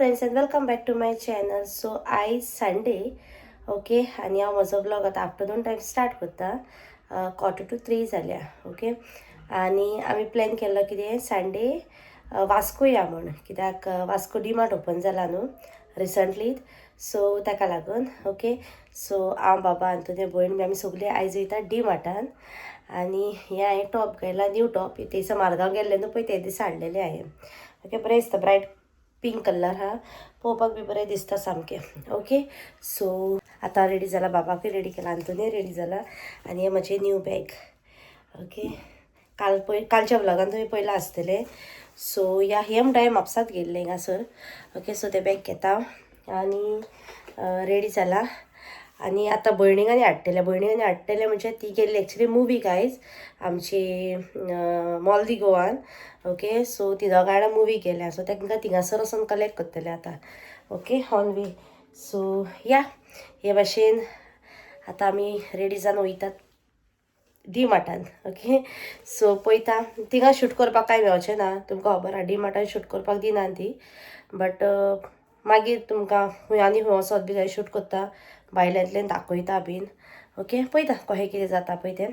Friends and welcome back to my channel. So आयज Sunday okay आणि हांव म्हजो ब्लॉग आतां आफ्टरनून टायम स्टार्ट करता. 2:45 जाल्या ओके. आणि आमी प्लॅन केल्लो कितें संडे वास्को या म्हूण, कित्याक वास्को डिमार्ट ओपन जाला न्हू रिसंटली, सो ताका लागून ओके. सो हांव बाबा आनी तुजें भयण बी आमी सगळीं आयज वयता डिमार्टान. आणि हे हांवें टॉप घायला, न्यू टॉप थंयसर मारगांव गेल्ले न्हू पळय ते दीस हाडलेले हांवें ओके. बरें दिसता, ब्रायट पिंक कलर हा, पळोवपाक बी बरें दिसता सामकें ओके. सो आतां रेडी जाला, बाबाकूय रेडी केला, आंतोनीय रेडी जाला. आनी हे म्हजें न्यू बॅग ओके. कालच्या ब्लॉगान तुमी पयलां आसतलें. सो हे म्हणटा हांवें म्हापसांत गेल्लें हिंगासर ओके. सो तें बॅग घेता आनी रेडी जाला. आणि आतां भयणीक आनी हाडटलें म्हणजे ती गेल्ली एक्चुली मुवी गायज आमची मॉल दी गोवान ओके. सो ती दोगां जाणां मुवी गेल्या, सो तांकां थिंगासर वचून कलेक्ट करतले आतां ओके ऑन वे. सो हे भाशेन आतां आमी रेडी जावन वयतात डिमार्टान ओके. सो पळयता, थिंगा शूट करपाक कांय मेळचें ना, तुमकां खबर आहा डिमार्टान शूट करपाक दिना ती. बट मागीर तुमकां खंय आनी खंय वचत बी जाल्यार शूट करता, भायल्यांतल्यान दाखयता बीन ओके. पळयता कशें कितें जाता पळय तें.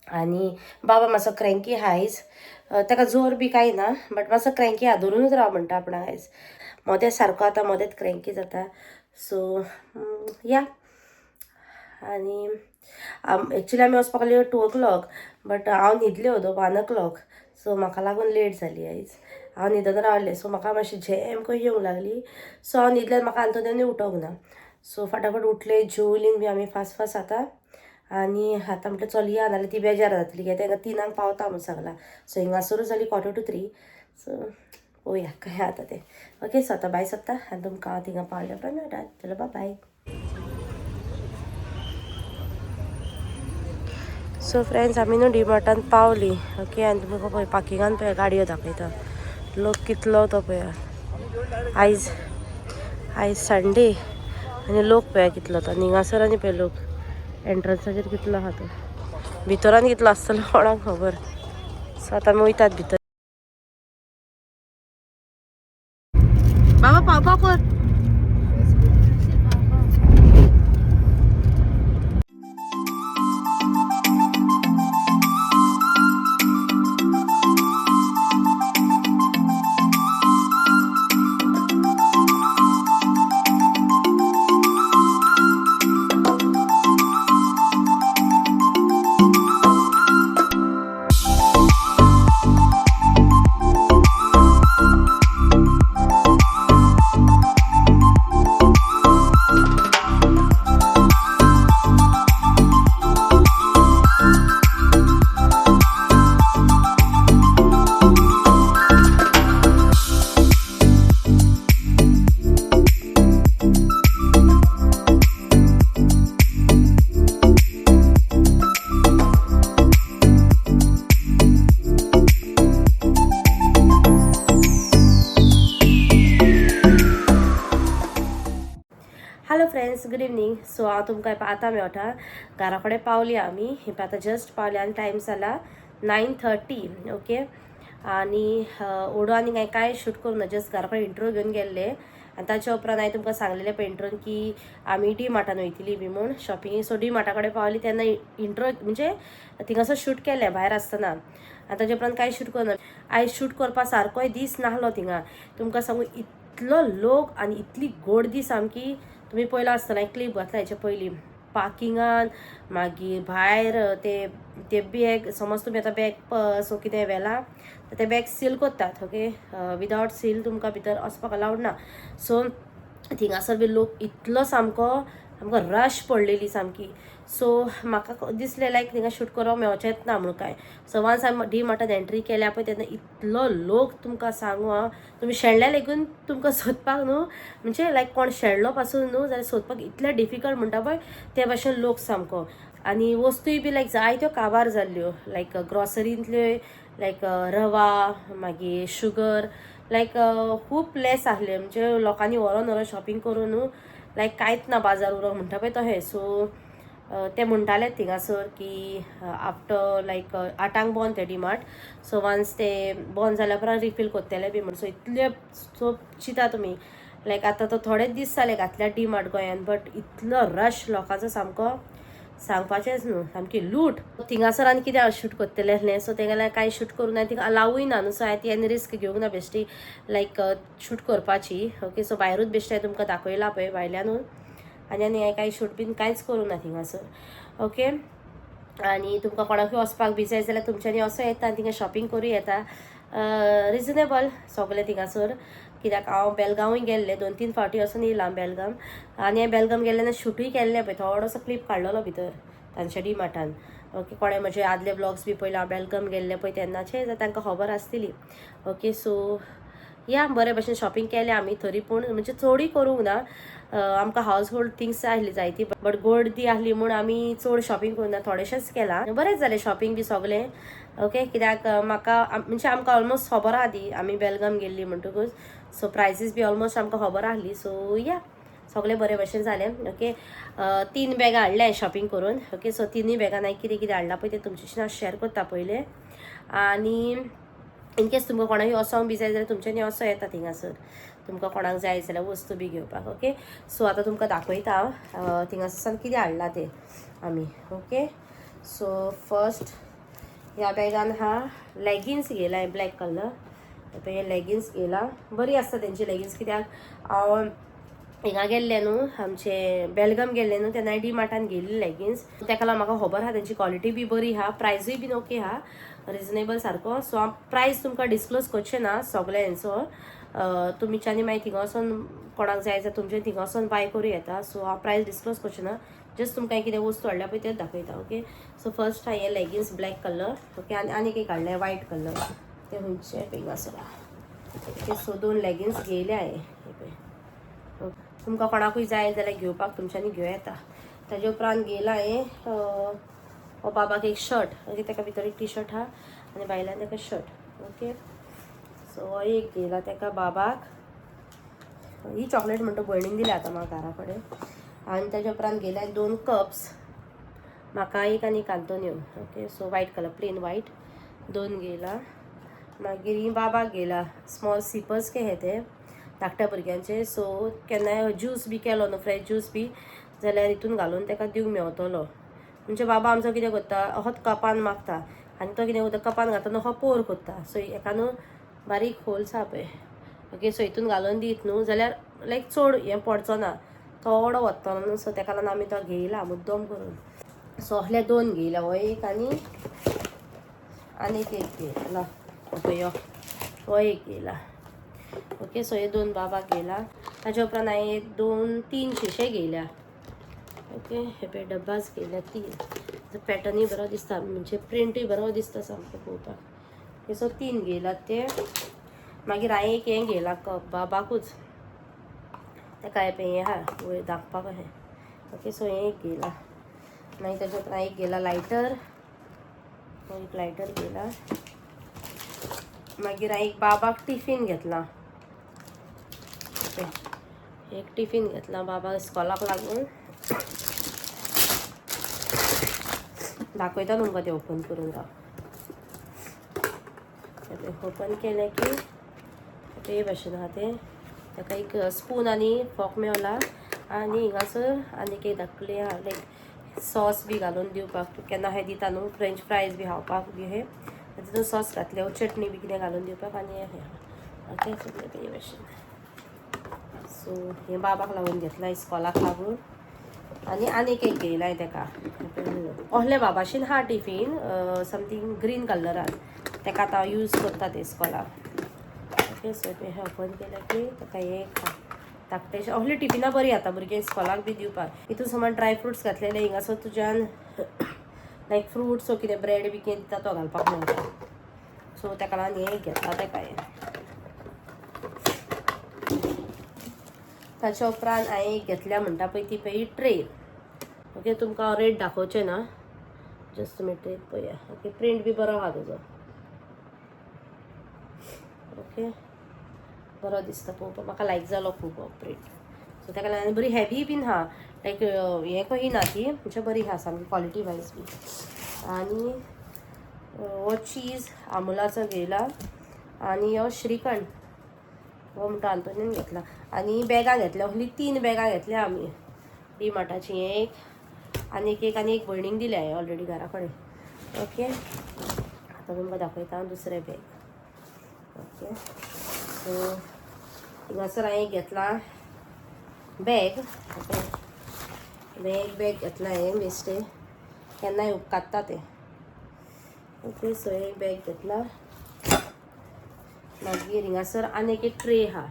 आनी बाबा मातसो क्रँकी आहा आयज, ताका जोर बी कांय ना, बट मातसो क्रँकी आहा, धरूनच राव म्हणटा आपणाक आयज. मोदें सारको आतां मोदेंच क्रँकी जाता. सो आनी एक्चुली आमी वचपाक लागली 2 o'clock, बट हांव न्हिदलें वदो 1 o'clock. सो म्हाका लागून लेट जाली आयज, हांव न्हिदून रावलें. सो म्हाका मातशी झेम कशी येवंक लागली. सो हांव न्हिदल्यान म्हाका आंतोनीन उठोंक ना. सो फटाफट उठलें, जेवलीं बी आमी फास्ट आतां. आनी आतां म्हटलें चल या, नाल्यार ती बेजार जातली कित्याक तांकां 3 पावता म्हणून सांगलां. सो हिंगासरूच जाली 2:45. सो पळोवया कशें जाता तें ओके. सो आतां बाय सोदता आनी तुमकां हांव थिंगा पावल्या उपरांत मेळटा. चलो बाय. सो फ्रेंड्स आमी न्हू डिमार्टान पावलीं ओके. आनी तुमकां पळय पार्किंगान पळय गाडयो दाखयता, लोक कितलो तो पळया. आयज संडे आनी लोक पळया कितलो तो. हिंगासर आनी पळय लोक एंट्रन्साचेर कितलो आहा तो, भितरान कितलो आसतलो कोणाक खबर. सो आतां आमी वयतात भितर. बाबा पावपाक कर. Hello friends, good evening. So हांव तुमकां आतां मेळटा घरा कडेन पावली आमी. आतां जस्ट पावले आनी टायम जाला 9:30 ओके. आनी ओडो आनी कांय शूट करूं ना, जस्ट घरा कडेन इंट्रो घेवन गेल्ले. आनी ताच्या उपरांत हांवें तुमकां सांगलेलें पळय इंट्रोन की आमी डिमार्टान वयतलीं बी म्हूण शॉपिंग. सो डिमार्टा कडेन पावली तेन्ना इंट्रो म्हणजे थिंगासर शूट केलें भायर आसतना. आनी ताच्या उपरांत कांय शूट करूं ना. आयज शूट करपा सारकोय दीस नाहलो थिंगा. तुमकां सांगू इतलो लोक आनी इतली गर्दी सामकी. तुम्ही पयला आसतना एक क्लिप घातला हेचे पयलीं पार्किंगान, मागीर भायर ते बॅग समज तुमी आतां बॅग पर्स वो कितें व्हेला तर ते बॅग सील कोत्तात ओके. विदावट सील तुमकां भितर वचपाक अलावड ना. सो थिंगासर बी लोक इतलो सामको आमकां रश पडलेली सामकी. सो म्हाका दिसलें लायक थिंगा शूट करप मेळचेंच ना म्हणून काय. सो वन्स हांवें डिमार्टान एंट्री केल्या पळय तेन्ना इतलो लोक तुमकां सांगू हांव, तुमी शेणल्या लेगून तुमकां सोदपाक न्हू, म्हणजे लायक कोण शेणलो पासून न्हू जाल्यार सोदपाक इतलें डिफिकल्ट म्हणटा पळय ते भाशेन लोक सामको. आनी वस्तूय बी लायक जायत्यो काबार जाल्ल्यो, लायक ग्रॉसरींतल्यो, लायक रवा, मागीर शुगर, लायक खूब लेस आहले. म्हणजे लोकांनी व्हरोन शॉपिंग करून न्हू लायक कांयच ना बाजार उरो म्हणटा पळय तहें. सो ते म्हणटाले थिंगासर की आफ्टर लायक 8 बंद ते डिमार्ट. सो वन्स ते बंद जाल्या उपरांत रिफील करतले बी म्हण. सो इतले सो चिंता तुमी लायक आतां तो थोडेच दीस जाले घातल्या डी मार्ट गोंयान, बट इतलो रश लोकांचो सामको सांगपाचेंच न्हू, सामकी लूट. थिंगासर आनी कितें शूट करतलें आसलें, सो तेगेल्यार कांय शूट करूं ना, थिंगा अलावूय ना न्हू, सो हांवें ती आनी रिस्क घेवंक ना बेश्टी लायक शूट करपाची. ओके, सो भायरूच बेश्टें तुमकां दाखयलां पळय भायल्यानूच, आनी हांवें कांय शूट बीन कांयच करूं ना थिंगासर. ओके, आनी तुमकां कोणाकूय वचपाक बी जाय जाल्यार तुमच्यांनी असो येता आनी थिंगा शॉपिंग करूं येता. रिजनेबल सगळें थिंगासर, कित्याक हांव बेलगांवूय गेल्लें 2-3 फावटी वचून येयलां बेलगाम. आनी हांवें बेलगाम गेल्ले शूटूय केल्लें पळय, थोडोसो क्लीप काडलेलो भितर तांच्या डी मार्टान. ओके, कोणें म्हजे आदले ब्लॉग्स बी पळयला हांव बेलगाम गेल्ले पळय तेन्नाचे, जाल्यार तांकां खबर आसतली. ओके, सो या बरे भशेन शॉपिंग केलें आमी तरी पूण, म्हणजे चडूय करूंक ना. आमकां हावज होल्ड थिंग्स आहली जायती, बट गर्दी आहली म्हूण आमी चड शॉपिंग करूं ना, थोडेशेंच केलां. बरेंच जालें शॉपिंग बी सगळें. ओके, कित्याक म्हाका म्हणजे आमकां ऑलमोस्ट खबर आदी आमी बेलगाम गेल्ली म्हणटकूच, सो प्रायसीस बी ऑलमोस्ट आमकां खबर आहली. सो या सगळें बरे भशेन जालें. ओके, 3 बॅगां हाडलें शॉपिंग करून. ओके, सो 3 बॅगां हांवें कितें कितें हाडलां पळय तें तुमचेशी हांव शेअर करता पयलें. आनी इनकेस तुमकां कोणाकूय वचोंक बी जाय जाल्यार तुमच्यांनी असो येता थिंगासर, तुमकां कोणाक जाय जाल्यार वस्तू बी घेवपाक. ओके, सो आतां तुमकां दाखयता हांव थिंगासान कितें हाडलां तें आमी. ओके, सो फर्स्ट ह्या बॅगान लेगिन्स घेयला हांवें ब्लॅक कलर. हे लेगिन्स घेयला, बरी आसता तेंची लेगिन्स, कित्याक हांव हिंगा गेल्ले न्हू, आमचे बेलगाम गेल्ले न्हू, तेन्ना डी मार्टान गेल्ली लेगिन्स. तेका लागून म्हाका खबर आहा तेंची क्वॉलिटी बी बरी आहा, प्रायसूय बीन ओके आहा, रिजनेबल सारको. सो हांव प्रायस तुमकां डिस्क्लोज करचें ना सगळ्यांचो, तुमच्यांनी मागीर थिंगा वचोन कोणाक जाय जाल्यार तुमचे थिंगा वचोन बाय करूं येता. सो हांव प्रायस डिस्क्लोज करचें ना, जस्ट तुमकां कितें वस्तू हाडल्या पळय तेच दाखयता. ओके, सो फर्स्ट हांवें हे लेगिन्स ब्लॅक कलर. ओके, आनी एक हाडलें व्हायट कलर, ते खंयचे हिंगासर. ओके, सो 2 लेगिन्स घेयले हांवें. ओके, तुमकां कोणाकूय जाय जाल्यार घेवपाक तुमच्यांनी घेवं येता. ताजे उपरांत घेयला हांवें हो बाबाक एक शर्ट. ओके, ताका भितर एक टी शर्ट आहा आनी भायल्यान ताका शर्ट. ओके, सो हो एक घेयला ताका बाबाक. ही चॉकलेट म्हणटा भयणीन दिल्या आतां म्हाका घरा कडेन. आनी ताजे उपरांत घेयला 2 कप्स, म्हाका एक आनी कांतोन्यो. Okay, so white colour, plain white 2 घेयला. मागीर ही बाबाक घेयला स्मॉल सिपर्स हे ते धाकट्या भुरग्यांचे. सो केन्नाय ज्यूस बी केलो न्हू, फ्रेश ज्यूस बी, जाल्यार हितून घालून ताका दिवंक मेवतलो. म्हणजे बाबा आमचो कितें करता, होच कपान मागता आनी तो कितें करता, कपान घालतना हो पोर करता. सो हेका न्हू बारीक होल्स आहा पळय. ओके, सो हितून घालून दीत न्हू जाल्यार लायक चड हें पडचो ना, थोडो वतलो न्हू. सो तेका लागून आमी तो घेयला मुद्दम करून. सो असले 2 घेयला, हो एक आनी एक घेयला. ओके, हो एक घेयला. ओके, सो हे 2 बाबाक घेयला. ताजे उपरांत हांवें 2-3 शिशे घेयल्या. ओके, हे पळय डब्बाच घेयल्या 3. पॅटर्नूय बरो दिसता, म्हणजे प्रिंटूय बरो दिसता सामको पळोवपाक. ओके, सो 3 घेयला ते. मागीर हांवें एक हें घेयला कप बाबाकूच, ताका हें हें आहा वयर धांपपाक अशें. ओके, सो हें एक घेयला. मागीर ताजे उपरांत एक घेयला लायटर, एक लायटर घेयला. मागीर हांवें एक बाबाक टिफीन घेतला. ओके, एक टिफीन घेतला बाबा इस्कॉलाक लागून. दाखयता तुमकां तें ओपन करून. राव, ओपन केलें की हे भशेन आहा तें. ताका एक स्पून आनी फॉक मेवला, आनी हिंगासर आनीक एक धाकली आहा लायक सॉस बी घालून दिवपाक. केन्ना हें दिता न्हू फ्रेंच फ्रायज बी खावपाक बी, हे तितून सॉस घातले, चटणी बी कितें घालून दिवपाक. आनी हें ओके, सगळें हे भशेन. सो हें बाबाक लागून घेतला इस्कॉलाक लागून. आनी एक घेयला हांवें ताका. असले बाबाशेन हा टिफीन, समथींग ग्रीन कलरान, ताका आतां हांव यूज करता ते इस्कॉलाक. ओके, सो हें ओपन केलें की ताका एक धाकटेशें असली टिफिनां बरी आता भुरगे इस्कॉलाक बी दिवपाक. हितून समज ड्राय फ्रुट्स घातलेले, हिंगासर तुज्यान लायक फ्रुट्स वो कितें ब्रेड बी कितें दिता तो घालपाक मेळटा. सो ताका लागून हें घेतला ताका हें. ताच्या उपरांत हांवें एक घेतल्या म्हणटा पळय ती पळय ट्रे. ओके, तुमकां हांव रेट दाखोवचें ना, जस्ट तुमी ट्रेत पळया. ओके, प्रिंट बी बरो आहा तुजो. ओके, बरो दिसता पळोवपाक, म्हाका लायक जालो खूब हो प्रिंट. सो ताका लागून बरी हेवी बीन आहा, लायक हें कही ना ती, म्हणजे बरी आहा सामकी क्वॉलिटी वायज बी. आनी हो चीज अमुलाचो घेयला. आनी हो श्रीखंड, हो म्हणतो आंतोनीन घेतला. आणि बॅगां घेतल्या, ओन्ली 3 बॅगां घेतल्या आमी डीमार्टाची. एक एक भयणीक दिल्या हांवें ऑलरेडी घरा कडेन. ओके, आतां तुमकां दाखयता दुसरें बॅग. ओके, सो हिंगासर हांवें घेतला बॅग. ओके, एक बॅग घेतला हांवें बेश्टें, केन्नाय उपकारता तें. ओके, सो एक बॅग घेतला. मागीर हिंगासर एक ट्रे आहा.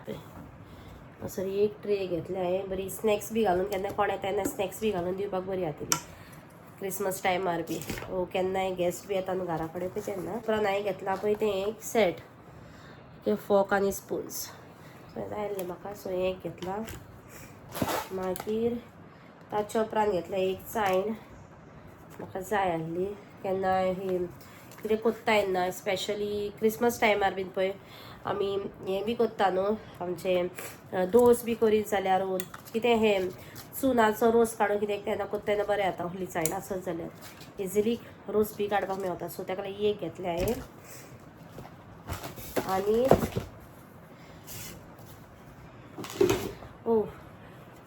सर एक ट्रे घेतल्या हांवें, बरी स्नॅक्स बी घालून, केन्ना कोण येता तेन्ना स्नॅक्स बी घालून दिवपाक बरी आसतली क्रिसमस टायमार बी. ओ केन्नाय गेस्ट बी येता न्हू घरा कडेन पळय तेन्ना. उपरांत हांवें घेतला पळय तें एक सेट, ते फॉक आनी स्पून्स. सो जाय आसलें म्हाका, सो हें एक घेतला. मागीर ताच्या उपरांत घेतलें एक चायण, म्हाका जाय आसली केन्नाय ही कितें कोत्ता येन्ना, स्पेशली क्रिसमस टायमार बीन पळय आमी हें बी कोत्ता न्हू, आमचें दोस बी करीत जाल्यार कितें हें चुनाचो रोस काडून कितें केन्ना कोत्ता तेन्ना बरें जाता. असली चायण आसत जाल्यार इजिली रोस बी काडपाक मेळटा. सो ताका लागून एक घेतलें हांवें. आनी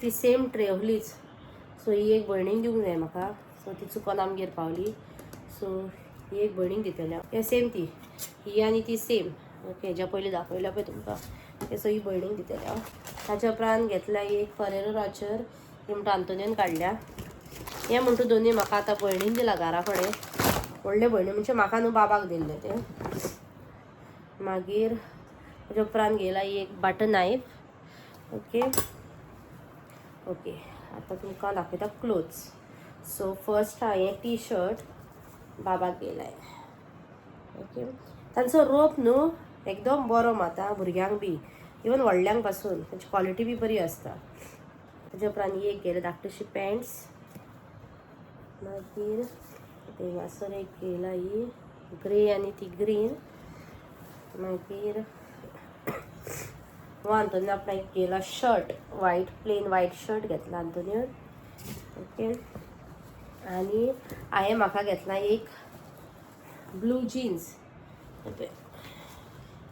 ती सेम ट्रे असलीच. सो ही एक भयणीक दिवंक जाय म्हाका. सो ती चुकोन आमगेर पावली. सो ही एक भयणीक दितलें हांव. सेम ही आनी ती सेम. ओके, हेज्या पयलीं दाखयल्या पळय तुमकां, सो ही भयणीक दितलें हांव. ताच्या उपरांत घेतल्या एक फरेरो रॉचर, ही म्हणटा आंतोनीन काडल्या. हें म्हणटा दोनी म्हाका आतां भयणीन दिला घरा कडेन. व्हडले भयणी म्हणजे म्हाका न्हू, बाबाक दिल्ले ते. मागीर ताच्या उपरांत घेयला एक बटर नायफ. ओके ओके, आतां तुमकां दाखयता क्लोथ्स. सो फर्स्ट हांवें टी शर्ट बाबाक घेयलाय. ओके, तांचो रोप न्हू एकदम बरो माता भुरग्यांक बी, इवन व्हडल्यांक पासून ताची क्वॉलिटी बी बरी आसता. ताच्या उपरांत एक घेयला धाकटीशी पॅन्ट्स. मागीर हांगासर एक घेयला ही ग्रे आनी ती ग्रीन. मागीर आंतोनीन आपणाक एक घेयला शर्ट वायट, प्लेन वायट शर्ट घेतला आंतोनीन. ओके, आनी हांवें म्हाका घेतला एक ब्लू जीन्स. ओके,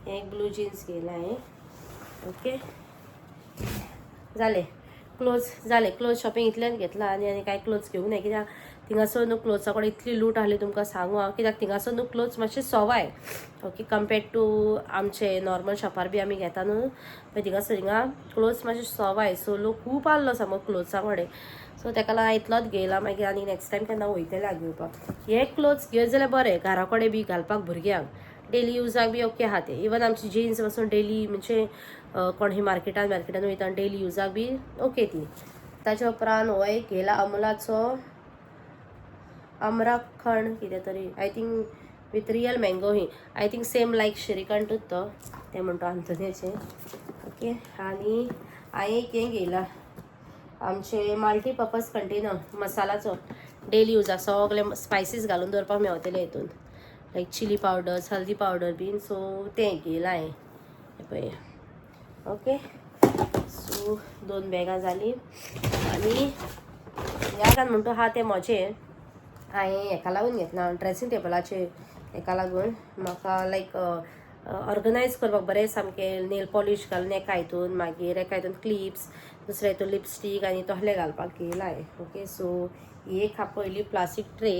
एक ब्लू जीन्स घेयला हांवें. ओके, जालें क्लोथ्स जालें. क्लोथ शॉपिंग इतल्यान घेतला. आनी कांय क्लोथ्स घेवंक ना, कित्याक थिंगासर न्हू क्लोथ्सा कडेन इतली लूट आहली तुमकां सांगू हांव. कित्याक थिंगासर न्हू क्लोथ्स मातशे सवाय. ओके, कम्पेर्ड टू आमचे नॉर्मल शॉपार बी आमी घेता न्हू पळय, थिंगासर हिंगा क्लोथ्स मातशे सवाय. सो लोक खूब आहलो सामको क्लोथ्सा कडेन. सो ताका लागून इतलोच घेयला. मागीर आनी नेक्स्ट टायम केन्ना वयतलें घेवपाक. हे क्लोथ्स घेवत जाल्यार बरें घरा कडेन बी घालपाक भुरग्यांक डेली युजाक बी ओके आहा ते. इवन आमची जिन्स पासून डेली म्हणजे कोण ही मार्केटान वयता डेली युजाक बी ओके ती. ताच्या उपरांत हो एक घेयला अमुलाचो अमराखंड कितें तरी, I think with real mango. ही आय थिंक सेम लायक श्रीखंडूच तो, तें म्हणटा आंतोनीचें. ओके, आनी हांवें एक हें घेयला आमचे मल्टीपर्पज कंटेनर मसालाचो डेली युजाक. सगळे स्पायसीस घालून दवरपाक मेळटले हितून, लायक चिली पावडर्स, हल्दी पावडर बीन. सो तें घेयला हांवें पळय. ओके, सो 2 बॅगां जालीं. आनी ह्या म्हणटा हा तें म्हजें हांवें हेका लागून घेतला ड्रेसींग टेबलाचेर. हेका लागून म्हाका लायक ऑर्गनायज करपाक बरें सामकें. नेल पॉलिश घालून एका हितून, मागीर एका हितून क्लिप्स, दुसऱ्या हितून लिपस्टीक आनी तसलें घालपाक घेयला हांवें. ओके, सो ही एक हा पयली प्लास्टीक ट्रे.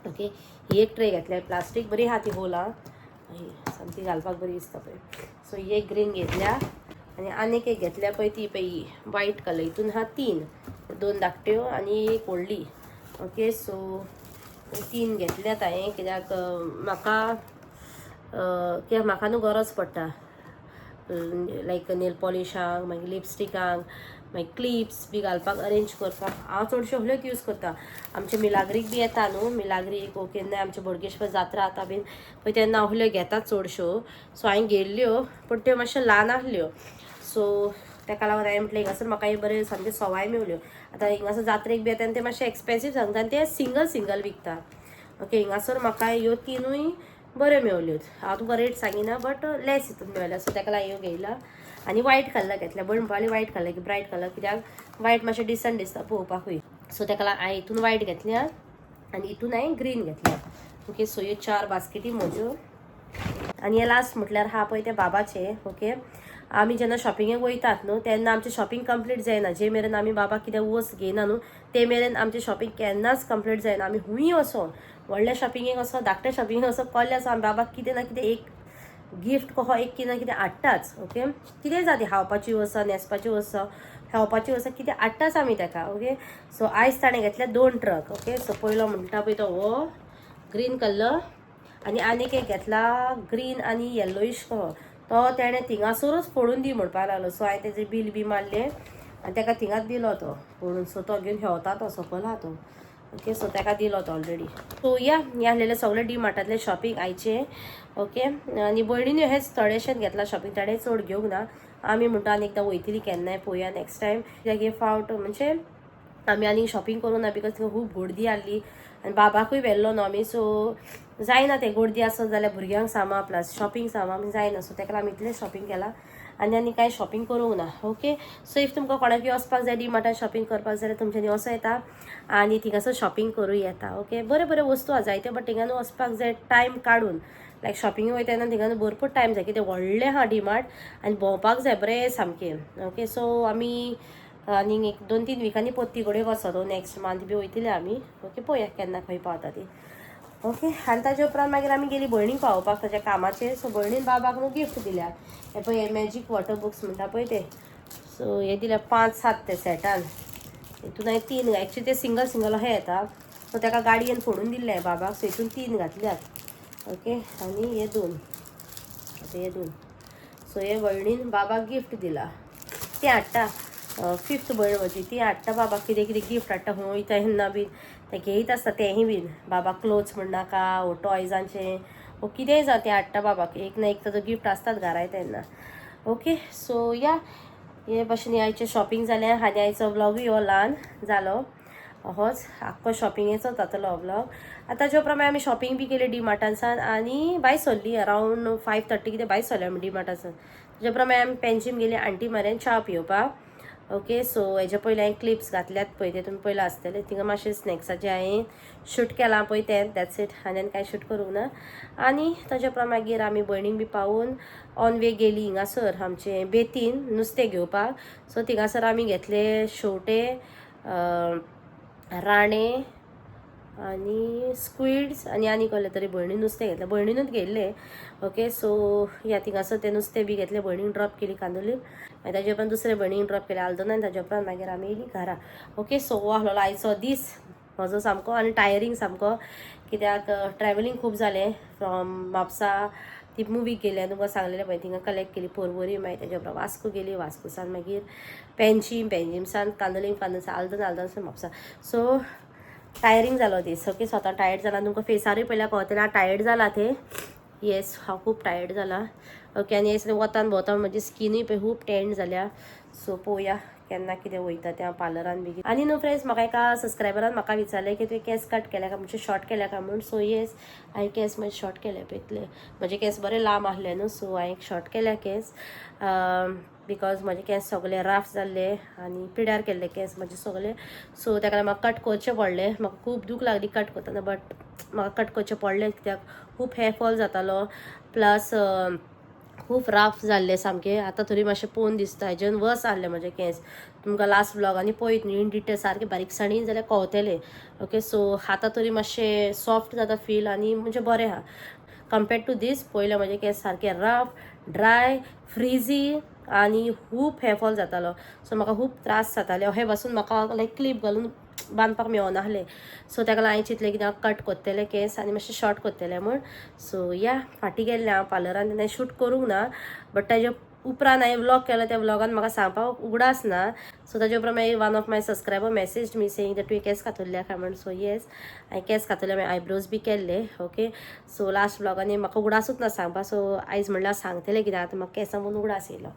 ओके, ही एक ट्रे घेतल्या प्लास्टीक, बरी आहा ती होला सामकी घालपाक बरी दिसता पळय. सो ही एक ग्रीन घेतल्या. आनी एक घेतल्या पळय ती पळय वायट कलर. हितून हा 3, 2 धाकट्यो आनी एक व्हडली. ओके, सो 3 घेतल्यात हांवें, कित्याक म्हाका न्हू गरज पडटा लायक नेल पॉलिशाक, मागीर लिपस्टिकांक, मागीर क्लिप्स बी घालपाक अरेंज करपाक. हांव चडश्यो असल्योच यूज करता. आमचे मिलाग्रीक बी येता न्हू, मिलाग्रीक केन्नाय आमचे बोडगेश्वर जात्रा जाता बीन पळय तेन्ना असल्यो घेतात चडश्यो. सो हांवें घेयल्ल्यो, पूण त्यो मातश्यो ल्हान आहल्यो. सो ताका लागून हांवें म्हटलें हिंगासर म्हाका हे बरें सामके सवाय मेवल्यो. आतां हिंगासर जात्रेक बी येता आनी ते मातशे एक्सपेन्सीव सांगता आनी ते सिंगल विकता. ओके, हिंगासर म्हाका ह्यो 3ूय बऱ्यो मेवल्यो. हांव तुका रेट सांगिना, बट लेस हितून मेवल्या. सो ताका लागून ह्यो घेयला. आनी वायट कलर घेतल्या. भयण म्हणपाली वायट कलर की ब्रायट कलर, कित्याक वायट मातशें डिसंट दिसता पळोवपाकूय. सो ताका लागून हांवें हितून वायट घेतल्या आनी हितून हांवें ग्रीन घेतल्या. ओके, सो ह्यो 4 बास्केटी म्हज्यो. आनी हे लास्ट म्हटल्यार हा पळय ते बाबाचे. ओके, आमी जेन्ना शॉपिंगेक वयतात न्हू तेन्ना आमचें शॉपिंग कंप्लीट जायना. जे मेरेन आमी बाबा कितें वस्त घेयना न्हू ते मेरेन आमचें शॉपिंग केन्नाच कंप्लीट जायना. आमी खूंय वचो, व्हडल्या शॉपिंगेक वचो, धाकट्या शॉपिंगेक वचो, कसले वचो, आमी बाबाक कितें ना कितें एक गिफ्ट कहो एक कितें ना कितें हाडटाच. ओके, कितेंय जाती, खावपाची वस्त, न्हेसपाची वस्त, खावपाची वस्त, कितें हाडटाच आमी ताका. ओके, सो आयज ताणें घेतले 2 ट्रक. ओके, सो पयलो म्हणटा पळय तो हो ग्रीन कलर आनी आनीक एक घेतला ग्रीन आनी येल्लोईश कहो. तो तेणें थिंगासरूच फोडून दी म्हणपाक लागलो. सो हांवें तेजें बील बी मारलें आनी ताका थिंगाच दिलो तो फोडून. सो तो घेवन हेवता तो सकयल आहा तो. ओके, सो ताका दिलो तो ऑलरेडी. सो या हे आहलेले सगळे डी मार्टांतले शॉपिंग आयचे. ओके, आनी भयणीन हेच थोडेशेंच घेतला शॉपिंग, ताणें चड घेवंक ना. आमी म्हणटा आनी एकदां वयतली केन्नाय पळोवया नेक्स्ट टायम. कित्याक हे फावट म्हणजे आमी आनी शॉपिंग करूं ना बिकॉज थिंगा खूब गर्दी आहली आनी बाबाकूय व्हेल्लो न्हू आमी. सो जायना तें गर्दी आसत जाल्यार भुरग्यांक सामा प्लस शॉपिंग सामा जायना. सो ताका आमी इतलें शॉपिंग केलां आनी कांय शॉपिंग करूंक ना. ओके, सो इफ तुमकां कोणाकय वचपाक जाय डी मार्टान शॉपिंग करपाक जाल्यार तुमच्यांनी वचो येता आनी थिंगासर शॉपिंग करूं येता. ओके, बऱ्यो बऱ्यो वस्तू आसा जायत्यो, बट थिंगान वचपाक जाय टायम काडून. लायक शॉपिंग वयता तेन्ना थिंगान भरपूर टायम जाय, कितें व्हडलें आहा डी मार्ट आनी भोंवपाक जाय बरें सामकें. ओके, सो आमी आनीक एक 2-3 विकांनी पोत्ती कडेन वचो नेक्स्ट मंथ बी वयतले आमी. ओके, पळोवया केन्ना खंय पावता ती. ओके, आनी ताजे उपरांत मागीर आमी गेली भयणीक पावोवपाक ताच्या कामाचेर. सो भयणीन बाबाक न्हू गिफ्ट दिल्या. हे पळय हे मॅजीक वॉटर बुक्स म्हणटा पळय ते. सो हे दिल्या 5-7 ते सेटान. हितून हांवें 3 एक्चुली ते सिंगल सिंगल अशें येता. सो ताका गाडयेन फोडून दिल्ले बाबाक. सो हितून 3 घातल्यात. ओके, आनी हे 2 आतां हे 2. सो हे भयणीन बाबाक गिफ्ट दिला. तें हाडटा 5th भयण म्हजी, ती हाडटा बाबाक कितें कितें गिफ्ट हाडटा. खंय वयता तेन्ना बीन तें घेयत आसता तेंय बीन. बाबाक क्लोथ्स म्हणनाका वो टॉयजांचें वो कितेंय जावं तें हाडटा बाबाक. एक ना एक ताजो गिफ्ट आसताच घराय तेन्ना. ओके, सो या हे भाशेन आयचें शॉपिंग जालें आनी आयचो व्लॉगूय हो ल्हान जालो. होच आख्खो शॉपिंगेचो जातलो हो व्लॉग. आतां ताजे उपरांत आमी शॉपिंग बी केली डी मार्टानसान आनी भायर सरली. अरावंड 5:30 कितें भायर सरले आमी डी मार्टानसान. ताजे उपरांत आमी पेन्जीम गेली आंटी म्हऱ्यान च्या पिवपाक. ओके, सो हेजे पयलीं हांवें क्लिप्स घातल्यात पळय तेतून पयलीं आसतले थिंगा मातशें स्नॅक्साचें हांवें शूट केलां पळय तें दॅट्स इट. आनी कांय शूट करूंक ना. आनी ताजे उपरांत मागीर आमी भयणीक बी पावून ऑन वे गेली हिंगासर आमचें बेतीन नुस्तें घेवपाक. सो थिंगासर आमी घेतले शेवटे, राणे आनी स्क्विड्स आनी कसलें तरी भयणीन नुस्तें घेतलें, भयणीनूच घेयल्लें. ओके, सो ह्या थिंगासर तें नुस्तें बी घेतलें. भयणीन ड्रॉप केली कांदोलीम आनी ताजे उपरांत दुसरे भयणीन ड्रॉप केलें आल्दोना आनी ताजे उपरांत मागीर आमी येयली घरा. ओके, सो हो आहलो आयचो दीस म्हजो सामको आनी टायरींग सामको, कित्याक ट्रॅव्हलिंग खूब जालें फ्रॉम म्हापसा. ती मुवीक गेली तुमकां सांगलेलें पळय थिंगा कलेक्ट केली पर्वरी. मागीर ताजे उपरांत वास्को गेली, वास्कोसान मागीर पेन्जीमसान कांदोलीमसान आल्दोनासान म्हापसा. सो टायरींग जालो दीस. ओके, स्वता टायर्ड जाला. तुमकां फेसारूय पयल्यार कळटलें हांव टायर्ड जाला तें. येस, हांव खूब टायर्ड जाला. ओके, आनी हें वतान भोंवतान म्हजी स्किनूय पळय खूब टॅन्ड जाल्या. सो पळोवया केन्ना कितें वयता तें हांव पार्लरान बी. आनी न्हू फ्रेंड्स, म्हाका एका सबस्क्रायबरान म्हाका विचारलें की तुवें केस कट केल्या काय म्हणजे शॉर्ट केल्या काय म्हणून. सो येस, हांवें केस म्हजे शॉर्ट केले पळयतले. म्हजे केस बरे लांब आहले न्हू, सो हांवें शॉर्ट केल्या केस. बिकॉज म्हजे केस सगळे राफ जाल्ले आनी पिड्यार केल्ले केस म्हजे सगळे. सो ताका म्हाका कट करचें पडलें. म्हाका खूब दूख लागली कट करतना, बट म्हाका कट करचें पडलें कित्याक खूब हेअर फॉल जातालो प्लस खूब राफ जाल्ले सामके. आतां तरी मातशें पळोवन दिसता हेजेन वर्स आहले म्हजे केस. तुमकां लास्ट व्लॉगांनी पळयत न्ही इन डिटेल सारके बारीकसाणीन जाल्यार कळटलें. ओके, सो आतां तरी मातशें सॉफ्ट जाता फील आनी म्हणजे बरें आहा कम्पेर्ड टू दीस. पयले म्हजे केस सारके रफ, ड्राय, फ्रिजी आनी खूब हेअरफॉल जातालो. सो म्हाका खूब त्रास जाताले. अशें बसून म्हाका लायक क्लिप घालून बांदपाक मेळनासलें. सो ताका लागून हांवें चिंतलें की हांव कट करतलें केस आनी मातशें शॉर्ट करतलें म्हूण. सो या फाटीं गेल्लें हांव पार्लरान तेन्ना शूट करूंक ना, बट ताजे उपरांत हांवें व्लॉग केलो त्या व्लॉगान म्हाका सांगपाक उगडास ना. सो ताजे उपरांत मागीर one of my subscriber message me saying तुवें केस कातरल्या काय म्हणून. सो येस, हांवें केस कातरले, हांवें आयब्रोज बी केल्ले. ओके, सो लास्ट व्लॉगांनी म्हाका उगडासूच ना सांगपाक. सो आयज म्हणल्यार सांगतलें कित्याक आतां म्हाका केंसां म्हणून उगडास येयलो.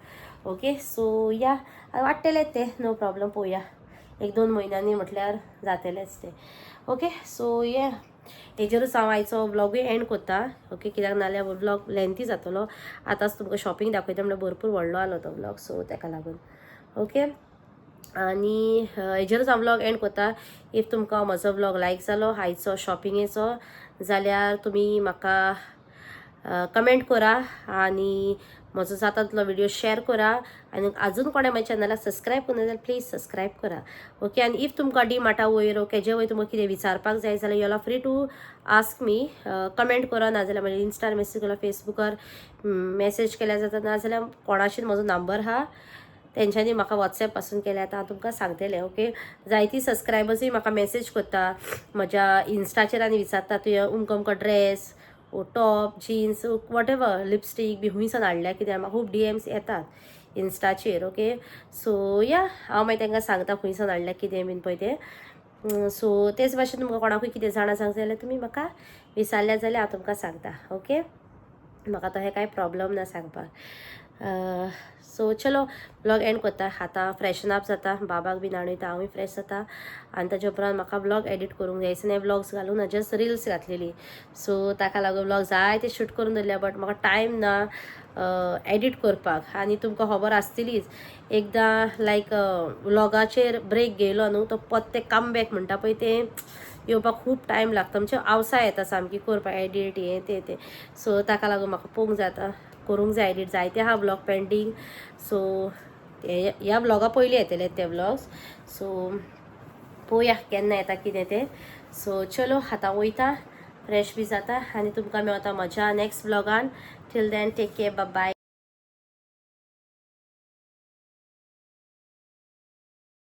ओके, सो या वाडटलें तें नो प्रॉब्लम. पळोवया 1-2 म्हयन्यांनी म्हटल्यार जातलेंच तें. ओके, सो ये हेजेरूच हांव आयचो व्लॉगूय एंड करता. ओके, कित्याक नाल्यार व्लॉग लेंथी जातलो. आतांच तुमकां शॉपिंग दाखयता म्हणल्यार भरपूर व्हडलो आलो तो व्लॉग. सो ताका लागून ओके, आनी हेजेरूच हांव व्लॉग एंड करता. इफ तुमकां म्हजो व्लॉग लायक जालो आयचो शॉपिंगेचो जाल्यार तुमी म्हाका कमेंट करा आणि म्हजो जाता तितलो व्हिडिओ शेअर करा आणि अजून कोणा माझ्या चॅनलाक सबस्क्राईब करूं जाल्यार प्लीज सबस्क्राईब करा ओके. आणि इफ तुमकां डीमार्टा वयर ओके वयर तुमकां कितें विचारपाक जाय जाल्यार you are free to ask me. Comment करा नाजाल्यार मागीर इंस्टार मेसेज करा, फेसबुकार मेसेज केल्यार जाता, नाजाल्यार कोणाशीच म्हजो नंबर आहा तेंच्यांनी म्हाका वॉट्सॅप पासून केल्या हांव तुमकां सांगतलें ओके. जायती सबस्क्रायबर्सूय म्हाका मेसेज करता म्हज्या इंस्टाचेर आनी विचारता तुवें अमको dress top jeans whatever lipstick बी हुंयसान हाडल्या कित्याक म्हाका खूब DMs येतात इंस्टाचेर ओके. सो या हांव मागीर तांकां सांगता खुंयसान हाडल्या कितें बीन पळय तें. सो तेच भाशेन तुमकां कोणाकूय कितें जाणा सांग जाल्यार तुमी म्हाका विचारल्या जाल्यार हांव तुमकां सांगता ओके. म्हाका तहें कांय प्रॉब्लम ना सांगपाक. सो चलो ब्लॉग एंड करता. आतां फ्रेशन अप जाता, बाबाक बीन हाडून हांवूय फ्रेश जाता आनी ताच्या उपरांत म्हाका ब्लॉग एडीट करूंक जाय. दिसना ब्लॉग्स घालूंक ना, जस्ट रील्स घातलेली. सो ताका लागून ब्लॉग जाय ते शूट करून दवरल्या बट म्हाका टायम ना एडीट करपाक. आनी तुमकां खबर आसतलीच एकदां लायक व्लॉगाचेर ब्रेक घेयलो न्हू तो परते कमबॅक म्हणटा पळय तें येवपाक खूब टायम लागता, म्हणजे आवसाय येता सामकी करपाक एडीट हें तें. सो ताका लागून म्हाका पळोवंक जाता करूंक जाय एडीट जायते आहा ब्लॉग पेंडींग. सो ह्या ब्लॉगा पयलीं येतले ते ब्लॉग्स. सो पळोवया केन्ना येता कितें तें. सो चलो आतां वयता फ्रेश बी जाता आनी तुमकां मेळटा म्हज्या नेक्स्ट ब्लॉगान. Till then take care, bye bye.